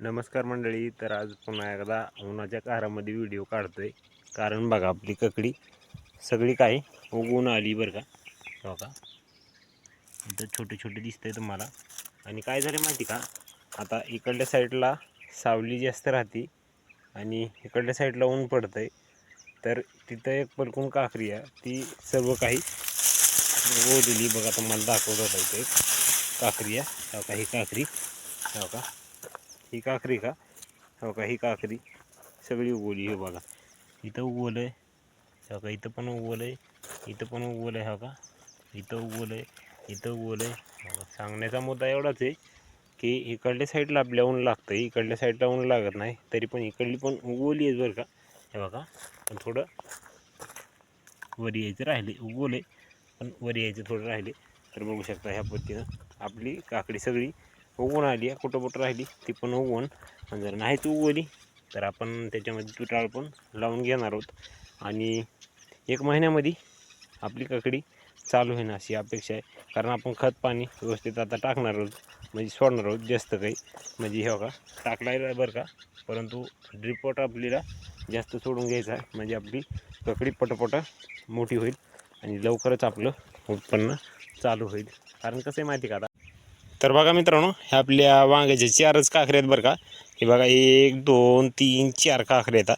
नमस्कार मंडळी. तर आज पुन्हा एकदा उन्हाच्या कारामध्ये व्हिडिओ काढतोय. कारण बघा आपली ककडी सगळी काही उगवून आली बरं का. हो का, इथं छोटे छोटे दिसतंय तुम्हाला. आणि काय झालं माहिती का, आता इकडल्या साईडला सावली जास्त राहते आणि इकडल्या साईडला ऊन पडतंय. तर तिथं एक पलकून काकरी आहे, ती सर्व काही उगवलेली बघा. तुम्हाला दाखवत होता इथं एक काकरी आहे. हो का, ही काकरी. हो का, ही काकरी का. हो का, ही काकरी सगळी उगवली. हे बघा इथं उगवलं आहे. हो का, इथं पण उगवलं आहे, इथं पण उगवलं आहे. हो का, इथं उगवलं आहे, इथं उगवलं आहे. हो का, सांगण्याचा मुद्दा एवढाच आहे की इकडल्या साईडला आपल्या ऊन लागतं, इकडल्या साईडला ऊन लागत नाही. तरी पण इकडली पण उगवली आहे बरं का. हे बघा, पण थोडं वर यायचं राहिले. उगवले पण वर यायचं थोडं राहिले. तर बघू शकता ह्या पद्धतीनं आपली काकडी सगळी उगवून आली आहे. कुठं कुठं राहिली ती पण उगवून. आणि जर नाहीच उगवली तर आपण त्याच्यामध्ये तुटाळ पण लावून घेणार आहोत. आणि 1 महिन्यामध्ये आपली काकडी चालू होईन अशी अपेक्षा आहे. कारण आपण खत पाणी व्यवस्थित आता टाकणार आहोत, म्हणजे सोडणार आहोत जास्त काही. म्हणजे हे बघा टाकला आहे बरं का, परंतु ड्रिपवॉट आपल्याला जास्त सोडून घ्यायचा आहे. म्हणजे आपली काकडी पटपट मोठी होईल आणि लवकरच आपलं उत्पन्न चालू होईल. कारण कसं आहे माहिती का, आता तर बघा मित्रांनो, ह्या आपल्या वांग्याचे 4च काकरे आहेत बरं का. हे बघा 1 2 3 4 काकरे येतात.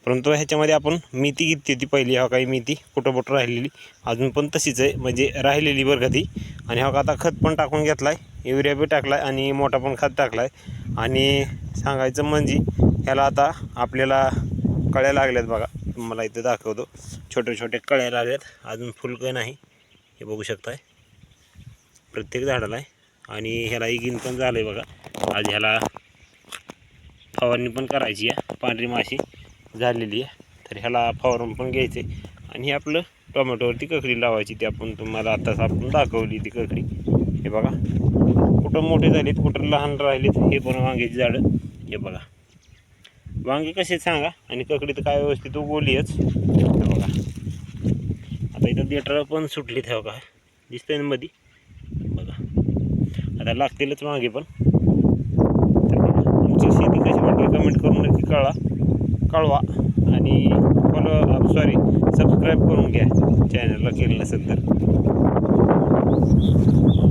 परंतु ह्याच्यामध्ये आपण मेथी घेतली होती पहिली. हा काही मेथी कुठं कुठं राहिलेली अजून पण तशीच आहे, म्हणजे राहिलेली बरं का ती. आणि हा आता खत पण टाकून घेतला आहे, युरिया बी टाकला आहे आणि मोठा पण खत टाकला आहे. आणि सांगायचं म्हणजे ह्याला आता आपल्याला कळ्या लागल्यात बघा. तुम्हाला इथं दाखवतो, छोटे छोटे कळ्या लागल्यात, अजून फुलकं नाही. हे बघू शकताय प्रत्येक झाडाला आहे. आणि ह्याला इगिन पण झालं आहे बघा. आज ह्याला फवारणी पण करायची आहे, पांढरी माशी झालेली आहे. तर ह्याला फवारून पण घ्यायचे. आणि हे आपलं टोमॅटोवरती ककडी लावायची, ती आपण तुम्हाला आत्ताच आपण दाखवली ती ककडी. हे बघा कुठं मोठे झालेत, कुठं लहान राहिलेत. हे पण वांग्याची झाडं. हे बघा वांगे कसे सांगा. आणि ककडी तर काय व्यवस्थित उगवलीच. हे बघा आता इथं देठरं पण सुटलीत. हे बघा दिसतंय ना मध्ये. बघा आता लागतीलच वांगे पण. तुमची शेती कशी वाटली कमेंट करून नक्की कळवा. आणि सबस्क्राईब करून घ्या चॅनलला केलं नसेल तर.